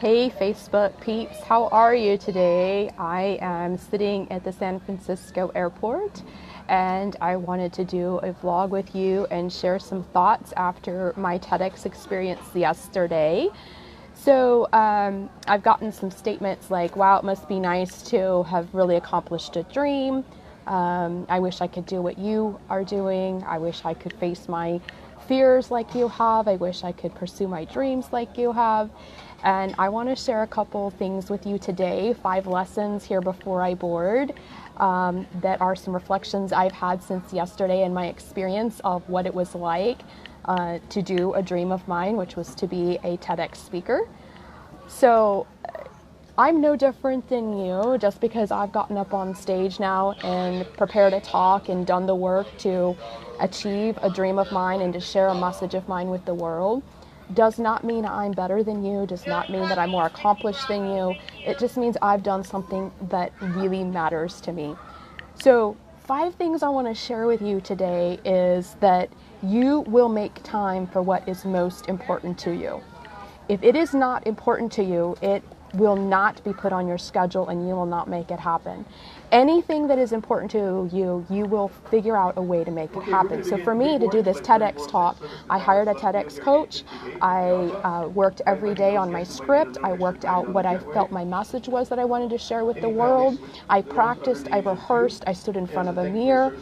Hey Facebook peeps, how are you today? I am sitting at the San Francisco airport and I wanted to do a vlog with you and share some thoughts after my TEDx experience yesterday. So I've gotten some statements like, wow, it must be nice to have really accomplished a dream. I wish I could do what you are doing. I wish I could face my fears like you have. I wish I could pursue my dreams like you have. And I want to share a couple things with you today, 5 lessons here before I board, that are some reflections I've had since yesterday and my experience of what it was like to do a dream of mine, which was to be a TEDx speaker. So I'm no different than you just because I've gotten up on stage now and prepared a talk and done the work to achieve a dream of mine and to share a message of mine with the world. Does not mean I'm better than you, does not mean that I'm more accomplished than you. It just means I've done something that really matters to me. So 5 things I want to share with you today is that you will make time for what is most important to you. If it is not important to you, it will not be put on your schedule and you will not make it happen. Anything that is important to you, you will figure out a way to make it happen. So for me to do this TEDx talk, I hired a TEDx coach. I worked every day on my script. I worked out what I felt my message was that I wanted to share with the world. I practiced, I rehearsed, I stood in front of a mirror.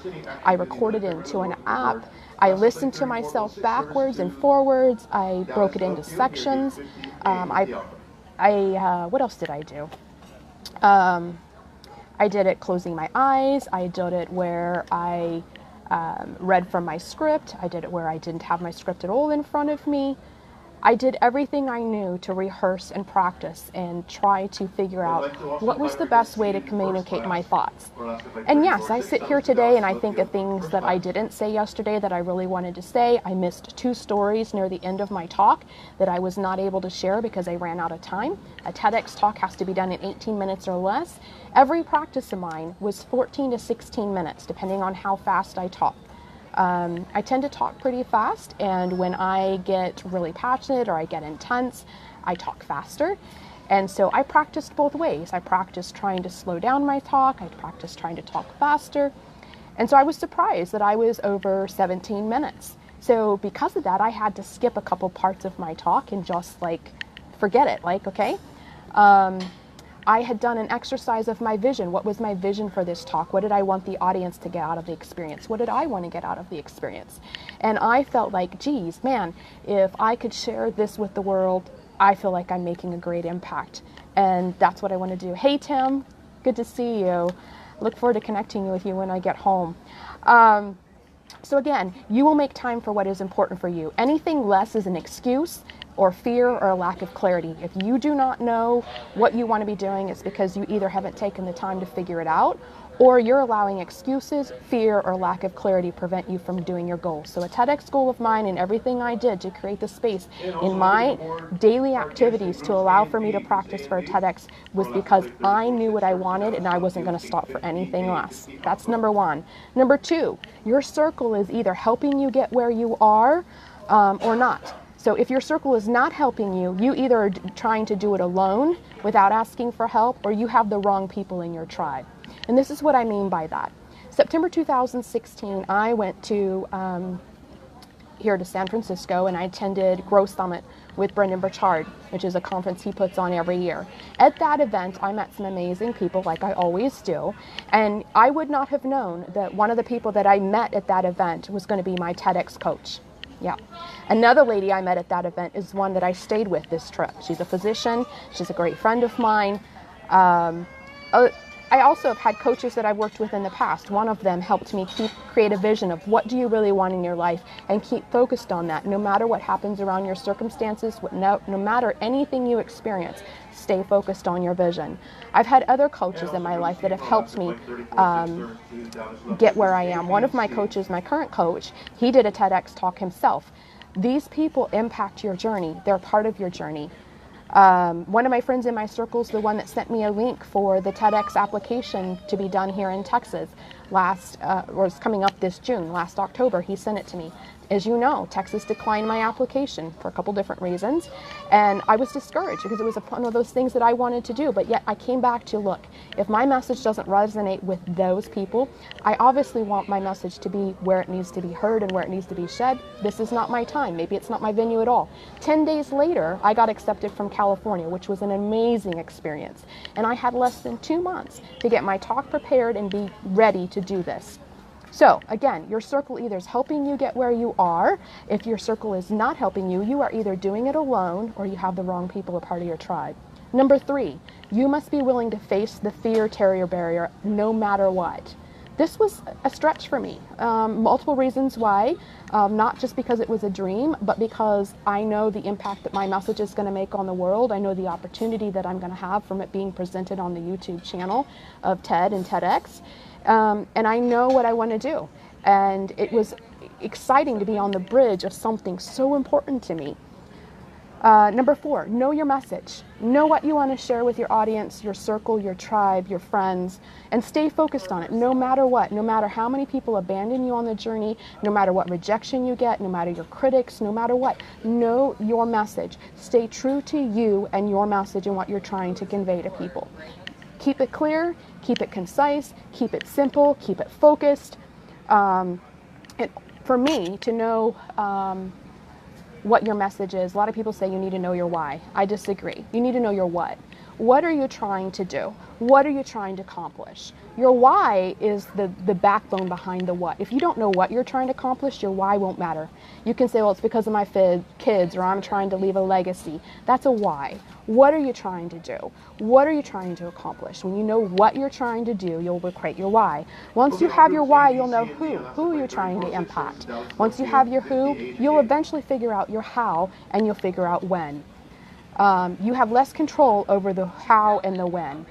I recorded it into an app. I listened to myself backwards and forwards. I broke it into sections. What else did I do? I did it closing my eyes. I did it where I read from my script. I did it where I didn't have my script at all in front of me. I did everything I knew to rehearse and practice and try to figure out what was the best way to communicate my thoughts. And yes, I sit here today and I think of things that I didn't say yesterday that I really wanted to say. I missed 2 stories near the end of my talk that I was not able to share because I ran out of time. A TEDx talk has to be done in 18 minutes or less. Every practice of mine was 14 to 16 minutes, depending on how fast I talk. I tend to talk pretty fast, and when I get really passionate or I get intense, I talk faster. And so I practiced both ways. I practiced trying to slow down my talk. I practiced trying to talk faster. And so I was surprised that I was over 17 minutes. So because of that, I had to skip a couple parts of my talk and just forget it, okay. I had done an exercise of my vision. What was my vision for this talk? What did I want the audience to get out of the experience? What did I want to get out of the experience? And I felt like, geez, man, if I could share this with the world, I feel like I'm making a great impact. And that's what I want to do. Hey, Tim, good to see you. Look forward to connecting with you when I get home. So again, you will make time for what is important for you. Anything less is an excuse or fear or a lack of clarity. If you do not know what you want to be doing, it's because you either haven't taken the time to figure it out or you're allowing excuses, fear, or lack of clarity prevent you from doing your goals. So a TEDx goal of mine and everything I did to create the space in my daily activities to allow for me to practice for a TEDx was because I knew what I wanted and I wasn't going to stop for anything less. That's number 1. Number 2, your circle is either helping you get where you are or not. So if your circle is not helping you, you either are trying to do it alone without asking for help, or you have the wrong people in your tribe. And this is what I mean by that. September 2016, I went to here to San Francisco and I attended Growth Summit with Brendan Burchard, which is a conference he puts on every year. At that event, I met some amazing people like I always do. And I would not have known that one of the people that I met at that event was going to be my TEDx coach. Yeah. Another lady I met at that event is one that I stayed with this trip. She's a physician. She's a great friend of mine. I also have had coaches that I've worked with in the past. One of them helped me create a vision of what do you really want in your life and keep focused on that. No matter what happens around your circumstances, no matter anything you experience, stay focused on your vision. I've had other coaches in my life that have helped me get where I am. One of my coaches, my current coach, he did a TEDx talk himself. These people impact your journey. They're part of your journey. One of my friends in my circle is the one that sent me a link for the TEDx application to be done here in Texas was coming up this June. Last October, he sent it to me. As you know, Texas declined my application for a couple different reasons, and I was discouraged because it was one of those things that I wanted to do, but yet I came back to, look, if my message doesn't resonate with those people, I obviously want my message to be where it needs to be heard and where it needs to be shed. This is not my time. Maybe it's not my venue at all. 10 days later, I got accepted from California, which was an amazing experience, and I had less than 2 months to get my talk prepared and be ready to do this. So again, your circle either is helping you get where you are. If your circle is not helping you, you are either doing it alone or you have the wrong people a part of your tribe. Number 3, you must be willing to face the fear-terror barrier no matter what. This was a stretch for me. Multiple reasons why, not just because it was a dream, but because I know the impact that my message is going to make on the world. I know the opportunity that I'm going to have from it being presented on the YouTube channel of TED and TEDx. And I know what I want to do. And it was exciting to be on the bridge of something so important to me. Number 4, know your message. Know what you want to share with your audience, your circle, your tribe, your friends, and stay focused on it no matter what, no matter how many people abandon you on the journey, no matter what rejection you get, no matter your critics, no matter what. Know your message. Stay true to you and your message and what you're trying to convey to people. Keep it clear, keep it concise, keep it simple, keep it focused. For me, to know what your message is, a lot of people say you need to know your why. I disagree. You need to know your what. What are you trying to do? What are you trying to accomplish? Your why is the backbone behind the what. If you don't know what you're trying to accomplish, your why won't matter. You can say, well, it's because of my kids, or I'm trying to leave a legacy. That's a why. What are you trying to do? What are you trying to accomplish? When you know what you're trying to do, you'll create your why. Once you have your why, you'll know who you're trying to impact. Once you have your who, you'll eventually figure out your how, and you'll figure out when. You have less control over the how and the when.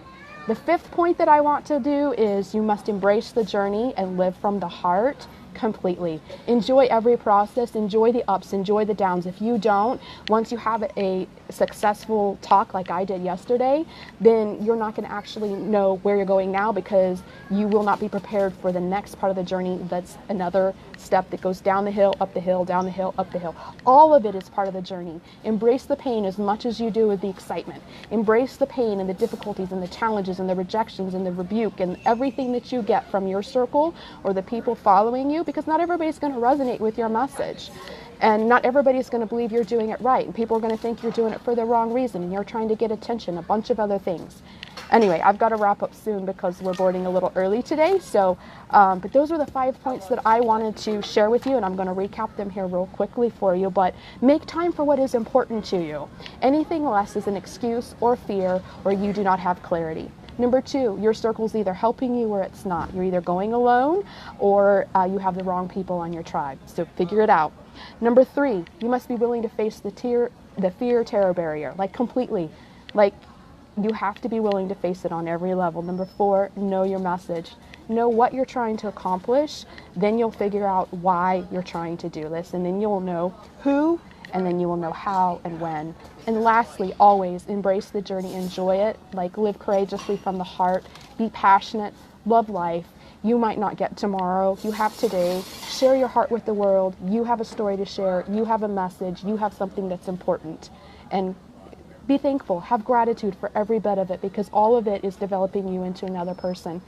The 5th point that I want to do is you must embrace the journey and live from the heart completely. Enjoy every process, enjoy the ups, enjoy the downs. If you don't, once you have a successful talk like I did yesterday, then you're not going to actually know where you're going now, because you will not be prepared for the next part of the journey. That's another step that goes down the hill, up the hill, down the hill, up the hill. All of it is part of the journey. Embrace the pain as much as you do with the excitement. Embrace the pain and the difficulties and the challenges and the rejections and the rebuke and everything that you get from your circle or the people following you, because not everybody's going to resonate with your message. And not everybody's going to believe you're doing it right. And people are going to think you're doing it for the wrong reason and you're trying to get attention, a bunch of other things. Anyway, I've got to wrap up soon because we're boarding a little early today. So, but those are the 5 points that I wanted to share with you, and I'm going to recap them here real quickly for you. But make time for what is important to you. Anything less is an excuse or fear, or you do not have clarity. Number 2, your circle's either helping you or it's not. You're either going alone or you have the wrong people on your tribe. So figure it out. Number 3, you must be willing to face the fear-terror barrier, like completely. Like, you have to be willing to face it on every level. Number 4, know your message. Know what you're trying to accomplish. Then you'll figure out why you're trying to do this. And then you'll know who, and then you will know how and when. And lastly, always embrace the journey, enjoy it, like live courageously from the heart, be passionate, love life. You might not get tomorrow, you have today. Share your heart with the world. You have a story to share, you have a message, you have something that's important. And be thankful, have gratitude for every bit of it, because all of it is developing you into another person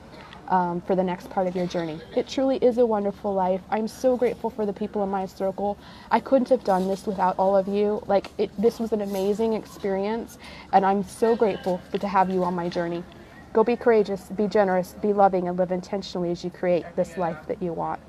for the next part of your journey. It truly is a wonderful life. I'm so grateful for the people in my circle. I couldn't have done this without all of you. This was an amazing experience, and I'm so grateful to have you on my journey. Go be courageous, be generous, be loving, and live intentionally as you create this life that you want.